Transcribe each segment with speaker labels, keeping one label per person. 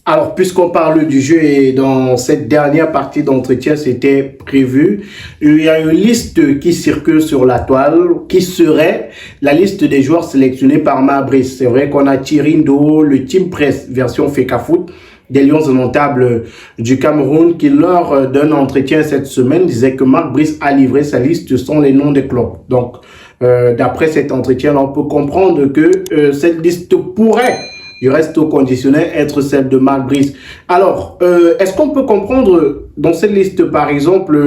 Speaker 1: Alors, puisqu'on parle du jeu et dans cette dernière partie d'entretien, c'était prévu, il y a une liste qui circule sur la toile qui serait la liste des joueurs sélectionnés par Marbrice. C'est vrai qu'on a Thirindo, le Team Press version Fecafoot, des Lions indomptables du Cameroun, qui lors d'un entretien cette semaine disait que Marc Brice a livré sa liste sans les noms des clubs. Donc, d'après cet entretien, on peut comprendre que cette liste pourrait, du reste au conditionnel, être celle de Marc Brice. Alors, est-ce qu'on peut comprendre dans cette liste, par exemple,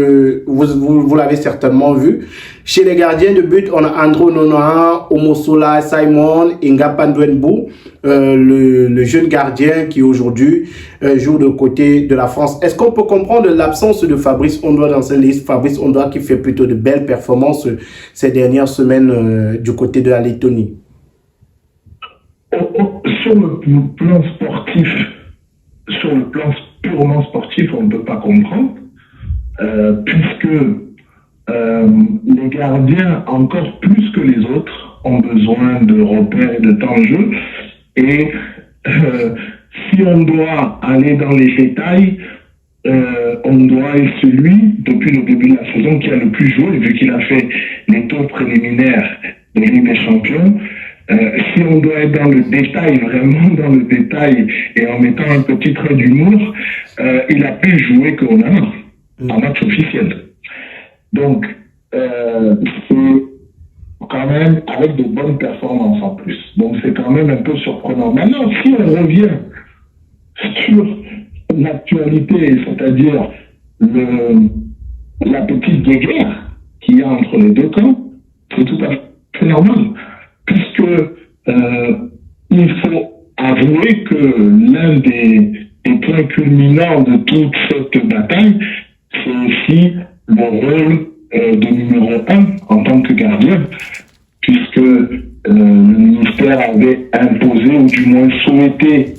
Speaker 1: vous l'avez certainement vu, chez les gardiens de but, on a Andro Nonoa, Omosola, Simon, Inga Pandwenbu, le jeune gardien qui aujourd'hui joue de côté de la France. Est-ce qu'on peut comprendre l'absence de Fabrice Ondoa dans cette liste? Fabrice Ondoa qui fait plutôt de belles performances ces dernières semaines du côté de la Lettonie.
Speaker 2: Sur le plan sportif, sur le plan purement sportif, on ne peut pas comprendre, puisque les gardiens, encore plus que les autres, ont besoin de repères et de temps de jeu. Et si on doit aller dans les détails, on doit être celui, depuis le début de la saison, qui a le plus joué, vu qu'il a fait les tours préliminaires de Ligue des Champions. Si on doit être dans le détail, vraiment dans le détail, et en mettant un petit trait d'humour, il a plus joué qu'on a en match officiel. Donc, c'est quand même avec de bonnes performances en plus. Donc, c'est quand même un peu surprenant. Maintenant, si on revient sur l'actualité, c'est-à-dire la petite guerre qu'il y a entre les deux camps, c'est tout à fait normal. Puisque il faut avouer que l'un des points culminants de toute cette bataille, c'est aussi le rôle de numéro 1 en tant que gardien, puisque le ministère avait imposé, ou du moins souhaité,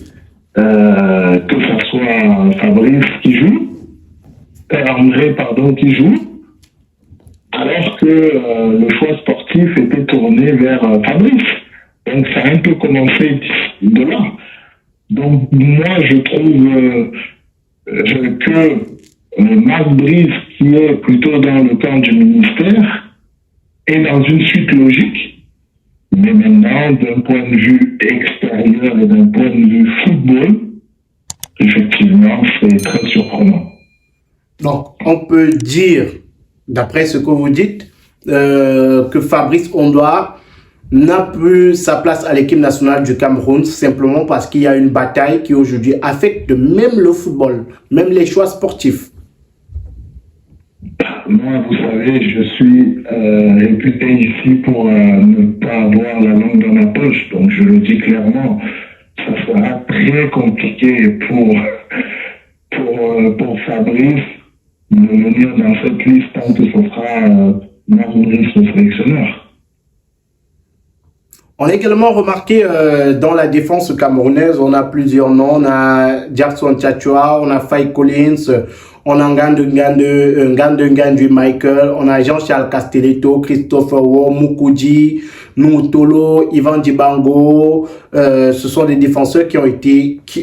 Speaker 2: que ce soit Fabrice qui joue, André, pardon, qui joue, alors que le choix sportif était tourné vers Fabrice. Donc ça a un peu commencé de là. Donc moi je trouve que Marc Brice, qui est plutôt dans le camp du ministère, est dans une suite logique, mais maintenant d'un point de vue extérieur et d'un point de vue football, effectivement c'est très surprenant.
Speaker 1: Donc on peut dire, d'après ce que vous dites, que Fabrice Ondoa n'a plus sa place à l'équipe nationale du Cameroun simplement parce qu'il y a une bataille qui aujourd'hui affecte même le football, même les choix sportifs.
Speaker 2: Moi, vous savez, je suis réputé ici pour ne pas avoir la langue dans ma poche, donc je le dis clairement, ça sera très compliqué pour Fabrice de venir dans cette liste tant que ce sera Maurice le sélectionneur.
Speaker 1: On a également remarqué dans la défense camerounaise, on a plusieurs noms. On a Jackson Tchachua, on a Faye Collins, on a Ngandengandui Michael, on a Jean-Charles Castelletto, Christopher Wo, Mukudi, Noutolo, Ivan Dibango. Ce sont des défenseurs qui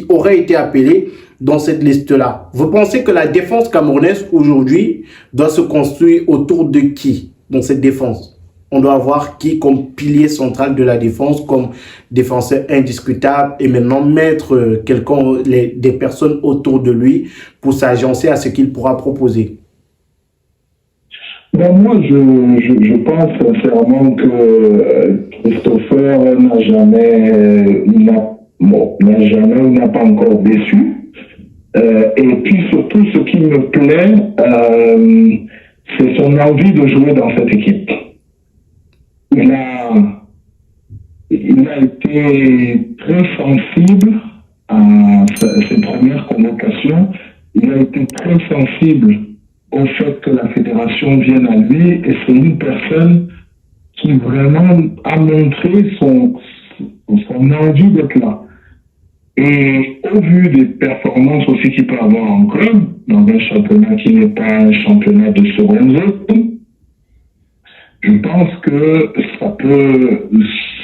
Speaker 1: auraient été appelés dans cette liste-là. Vous pensez que la défense camerounaise aujourd'hui doit se construire autour de qui dans cette défense? On doit avoir qui comme pilier central de la défense, comme défenseur indiscutable et maintenant mettre des personnes autour de lui pour s'agencer à ce qu'il pourra proposer.
Speaker 2: Ben moi, je pense sincèrement que Christopher n'a jamais ou n'a pas encore déçu. Et puis surtout, ce qui me plaît, c'est son envie de jouer dans cette équipe. Il a été très sensible à ses premières convocations. Il a été très sensible au fait que la fédération vienne à lui, et c'est une personne qui vraiment a montré son envie d'être là. Et au vu des performances aussi qu'il peut avoir en club, dans un championnat qui n'est pas un championnat de seconde zone, je pense que ça peut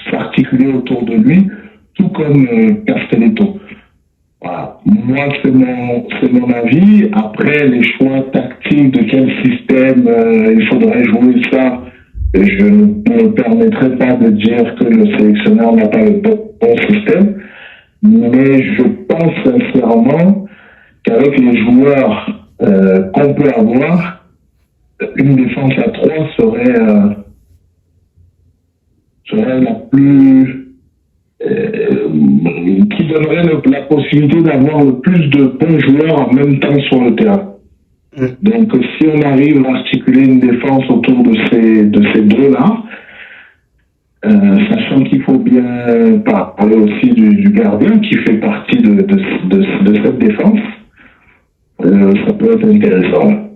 Speaker 2: s'articuler autour de lui, tout comme Castelletto. Voilà. Moi, c'est mon avis. Après, les choix tactiques de quel système il faudrait jouer ça, je ne me permettrai pas de dire que le sélectionneur n'a pas le bon système. Mais je pense sincèrement qu'avec les joueurs qu'on peut avoir, une défense à 3 serait la plus qui donnerait la possibilité d'avoir le plus de bons joueurs en même temps sur le terrain. Donc si on arrive à articuler une défense autour de ces deux-là, sachant qu'il faut bien parler aussi du gardien qui fait partie de cette défense, ça peut être intéressant.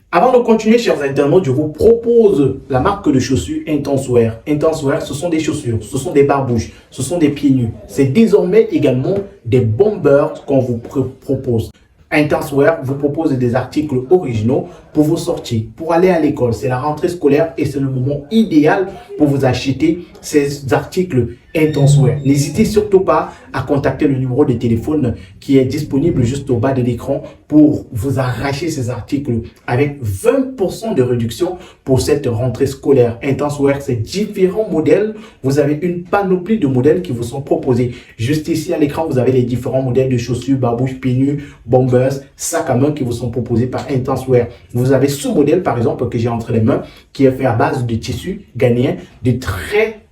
Speaker 1: Avant de continuer, chers internautes, je vous propose la marque de chaussures Intenswear. Intenswear, ce sont des chaussures, ce sont des barbouches, ce sont des pieds nus. C'est désormais également des bombers qu'on vous propose. Intenswear vous propose des articles originaux pour vos sorties, pour aller à l'école. C'est la rentrée scolaire et c'est le moment idéal pour vous acheter ces articles Intenswear. N'hésitez surtout pas à contacter le numéro de téléphone qui est disponible juste au bas de l'écran pour vous arracher ces articles avec 20% de réduction pour cette rentrée scolaire. Intenswear, c'est différents modèles. Vous avez une panoplie de modèles qui vous sont proposés. Juste ici à l'écran, vous avez les différents modèles de chaussures, barbouches, pieds nus, bombers, sacs à main qui vous sont proposés par Intenswear. Vous avez ce modèle, par exemple, que j'ai entre les mains, qui est fait à base de tissu ghanéen, de très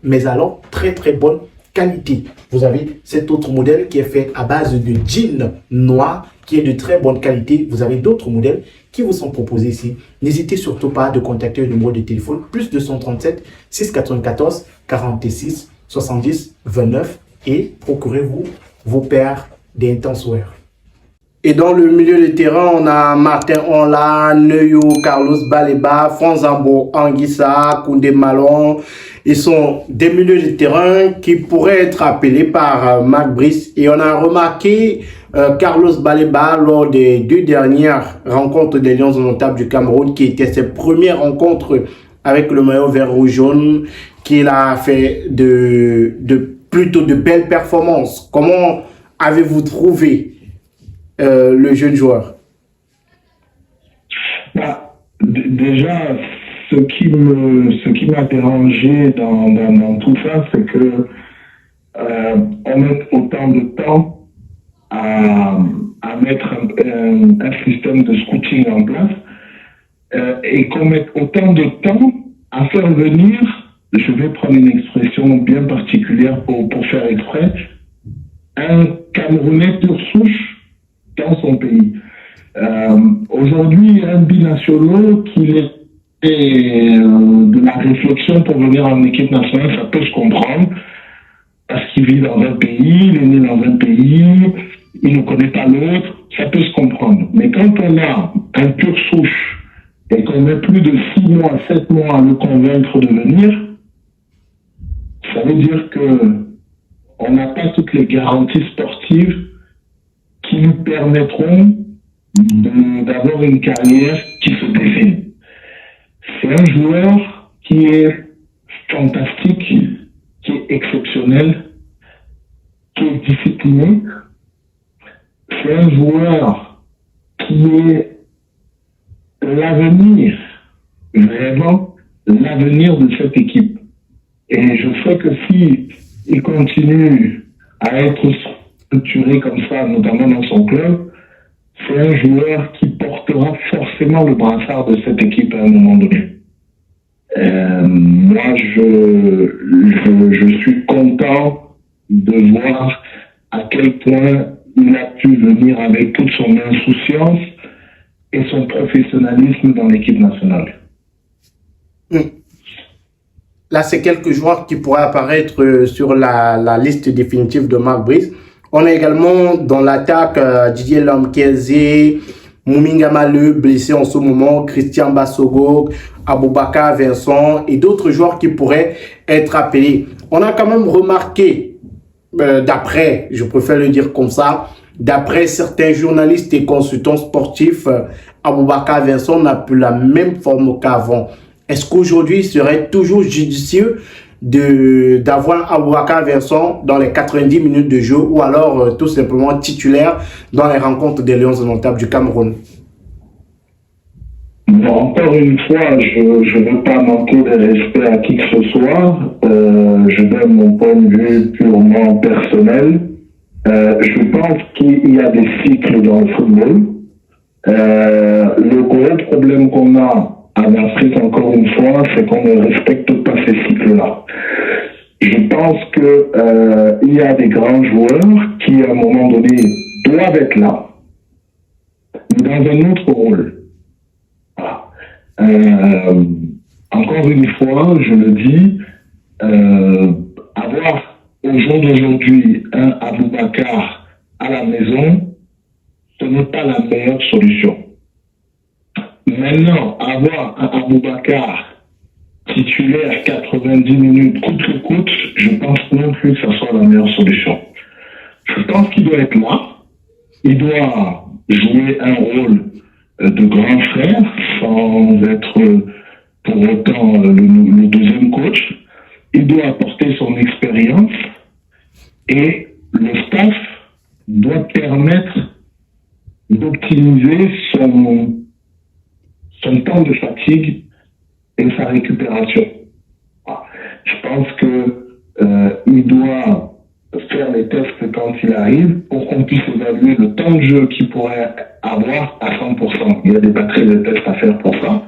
Speaker 1: bonne qualité. Vous avez cet autre modèle qui est fait à base de jean noir, qui est de très bonne qualité. Vous avez d'autres modèles qui vous sont proposés ici. N'hésitez surtout pas de contacter le numéro de téléphone plus 237 694 46 70 29 et procurez-vous vos paires d'Intenswear. Et dans le milieu de terrain, on a Martin Onla, Neuyo, Carlos Baleba, Franzambo, Anguissa, Koundé Malon. Ils sont des milieux de terrain qui pourraient être appelés par Marc Brice. Et on a remarqué Carlos Baleba lors des 2 dernières rencontres des Lions indomptables du Cameroun, qui étaient ses premières rencontres avec le maillot vert rouge jaune, qu'il a fait plutôt de belles performances. Comment avez-vous trouvé le jeune joueur?
Speaker 2: Déjà, ce qui m'a dérangé dans tout ça, c'est que on met autant de temps à mettre un système de scouting en place et qu'on mette autant de temps à faire venir, je vais prendre une expression bien particulière pour faire exprès, un Camerounais pure souche dans son pays. Aujourd'hui, un binationaux qui est de la réflexion pour venir en équipe nationale, ça peut se comprendre, parce qu'il vit dans un pays, il est né dans un pays, il ne connaît pas l'autre, ça peut se comprendre. Mais quand on a un pur souche et qu'on met plus de 6 mois, 7 mois à le convaincre de venir, ça veut dire que on n'a pas toutes les garanties sportives qui nous permettront d'avoir une carrière qui se définit. C'est un joueur qui est fantastique, qui est exceptionnel, qui est discipliné. C'est un joueur qui est l'avenir, vraiment l'avenir de cette équipe. Et je sais que si il continue à être structuré comme ça, notamment dans son club, c'est un joueur qui portera forcément le brassard de cette équipe à un moment donné. Moi, je suis content de voir à quel point il a pu venir avec toute son insouciance et son professionnalisme dans l'équipe nationale.
Speaker 1: Là, c'est quelques joueurs qui pourraient apparaître sur la liste définitive de Marc Brice. On a également dans l'attaque Didier Lamkezé, Mouminga Maleu, blessé en ce moment, Christian Bassogo, Aboubakar Vincent et d'autres joueurs qui pourraient être appelés. On a quand même remarqué, d'après, je préfère le dire comme ça, d'après certains journalistes et consultants sportifs, Aboubakar Vincent n'a plus la même forme qu'avant. Est-ce qu'aujourd'hui, il serait toujours judicieux d'avoir Aboubakar Vincent dans les 90 minutes de jeu ou alors tout simplement titulaire dans les rencontres des Lions indomptables du Cameroun?
Speaker 2: Bon, encore une fois, je ne veux pas manquer de respect à qui que ce soit. Je donne mon point de vue purement personnel. Je pense qu'il y a des cycles dans le football. Le gros problème qu'on a en Afrique, encore une fois, c'est qu'on ne respecte pas ces cycles-là. Je pense que il y a des grands joueurs qui, à un moment donné, doivent être là, mais dans un autre rôle. Voilà. Encore une fois, je le dis, avoir au jour d'aujourd'hui un Aboubakar à la maison, ce n'est pas la meilleure solution. Maintenant, avoir un Aboubakar titulaire 90 minutes coûte que coûte, je pense non plus que ce soit la meilleure solution. Je pense qu'il doit être là, il doit jouer un rôle de grand frère sans être pour autant le deuxième coach. Il doit apporter son expérience et le staff doit permettre d'optimiser son temps de fatigue et sa récupération. Voilà. Je pense que il doit faire les tests quand il arrive pour qu'on puisse évaluer le temps de jeu qu'il pourrait avoir à 100%. Il y a des batteries de tests à faire pour ça.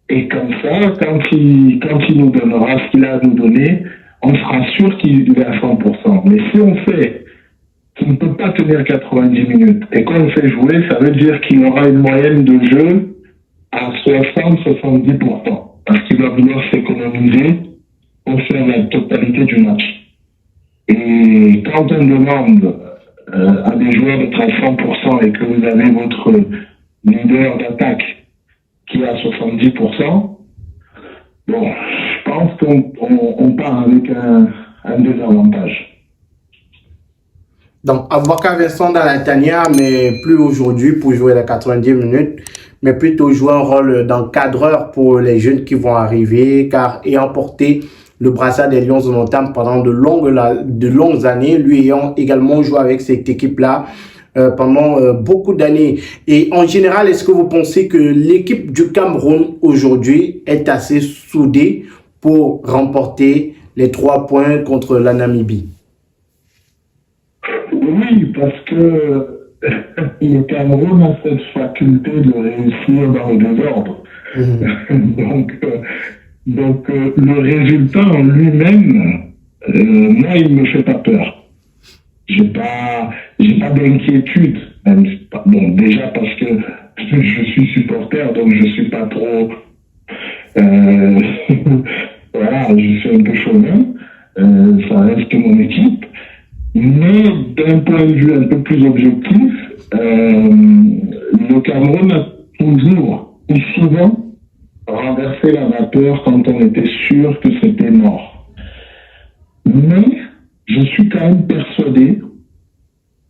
Speaker 2: Et comme ça, quand il nous donnera ce qu'il a à nous donner, on sera sûr qu'il est à 100%. Mais si on fait qu'il ne peut pas tenir 90 minutes et qu'on le fait jouer, ça veut dire qu'il aura une moyenne de jeu à 60-70%. Parce qu'il va vouloir s'économiser pour faire la totalité du match. Et quand on demande à des joueurs d'être à 100% et que vous avez votre leader d'attaque qui est à 70%, bon, je pense qu'on part avec un désavantage.
Speaker 1: Donc, Aboubakar Vincent dans la tanière, mais plus aujourd'hui pour jouer les 90 minutes, mais plutôt jouer un rôle d'encadreur pour les jeunes qui vont arriver, car ayant porté le brassard des Lions indomptables pendant de longues années, lui ayant également joué avec cette équipe-là pendant beaucoup d'années. Et en général, est-ce que vous pensez que l'équipe du Cameroun aujourd'hui est assez soudée pour remporter les 3 points contre la Namibie?
Speaker 2: Oui, parce que le Cameroun a cette faculté de réussir dans le désordre. Donc, le résultat en lui-même, moi, il me fait pas peur. J'ai pas d'inquiétude. Bon, déjà parce que je suis supporter, donc je suis pas trop, voilà, je suis un peu chauvin. Ça reste mon équipe. Mais d'un point de vue un peu plus objectif, le Cameroun a toujours, et souvent, renversé la vapeur quand on était sûr que c'était mort. Mais je suis quand même persuadé,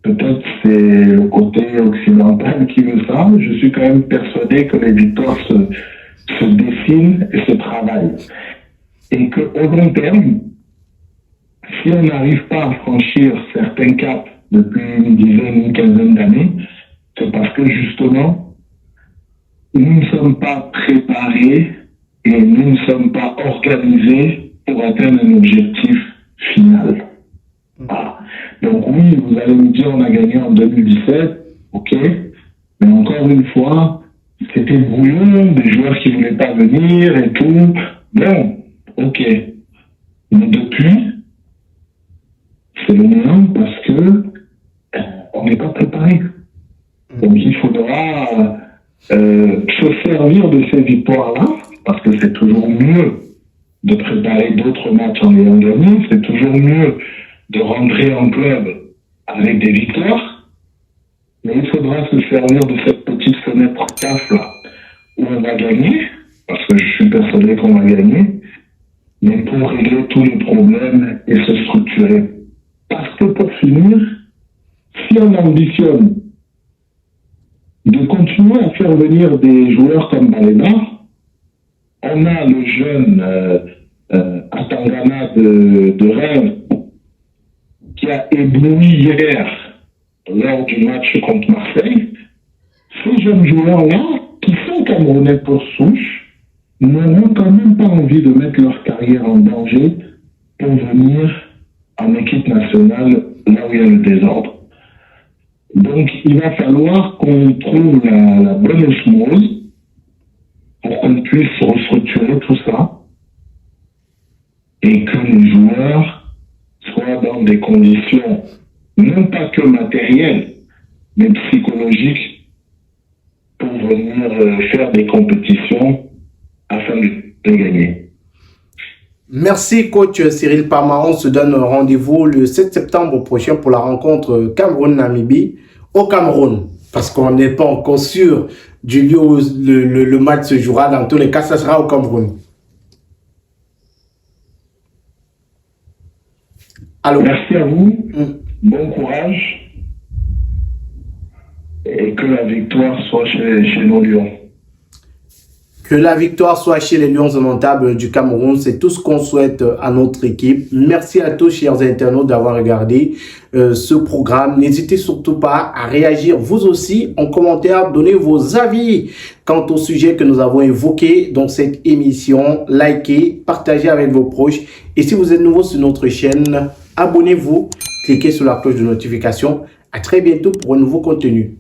Speaker 2: peut-être c'est le côté occidental qui veut ça, je suis quand même persuadé que les victoires se dessinent et se travaillent. Et qu'au long terme, si on n'arrive pas à franchir certains caps depuis une dizaine, une quinzaine d'années, c'est parce que justement, nous ne sommes pas préparés et nous ne sommes pas organisés pour atteindre un objectif final. Voilà. Donc oui, vous allez me dire, on a gagné en 2017, ok, mais encore une fois, c'était brouillon, des joueurs qui ne voulaient pas venir et tout. Bon, ok. Mais depuis, c'est le moment parce que on n'est pas préparé. Donc il faudra se servir de ces victoires-là, parce que c'est toujours mieux de préparer d'autres matchs en ayant gagné, c'est toujours mieux de rentrer en club avec des victoires, mais il faudra se servir de cette petite fenêtre CAF-là, où on va gagner, parce que je suis persuadé qu'on va gagner, mais pour régler tous les problèmes et se structurer. Parce que pour finir, si on ambitionne de continuer à faire venir des joueurs comme Balena, on a le jeune Tangana de Rennes, qui a ébloui hier lors du match contre Marseille, ces jeunes joueurs-là, qui sont camerounais pour souche, n'auront quand même pas envie de mettre leur carrière en danger pour venir en équipe nationale là où il y a le désordre. Donc, il va falloir qu'on trouve la bonne osmose pour qu'on puisse restructurer tout ça et que les joueurs soient dans des conditions non pas que matérielles, mais psychologiques pour venir faire des compétitions afin de gagner.
Speaker 1: Merci coach Cyril Parma. On se donne rendez-vous le 7 septembre prochain pour la rencontre Cameroun-Namibie au Cameroun. Parce qu'on n'est pas encore sûr du lieu où le match se jouera. Dans tous les cas, ça sera au Cameroun.
Speaker 2: Alors, merci à vous. Bon courage. Et que la victoire soit chez nos Lions.
Speaker 1: Que la victoire soit chez les Lions indomptables du Cameroun, c'est tout ce qu'on souhaite à notre équipe. Merci à tous, chers internautes, d'avoir regardé ce programme. N'hésitez surtout pas à réagir, vous aussi, en commentaire, donnez vos avis quant au sujet que nous avons évoqué dans cette émission. Likez, partagez avec vos proches. Et si vous êtes nouveau sur notre chaîne, abonnez-vous, cliquez sur la cloche de notification. À très bientôt pour un nouveau contenu.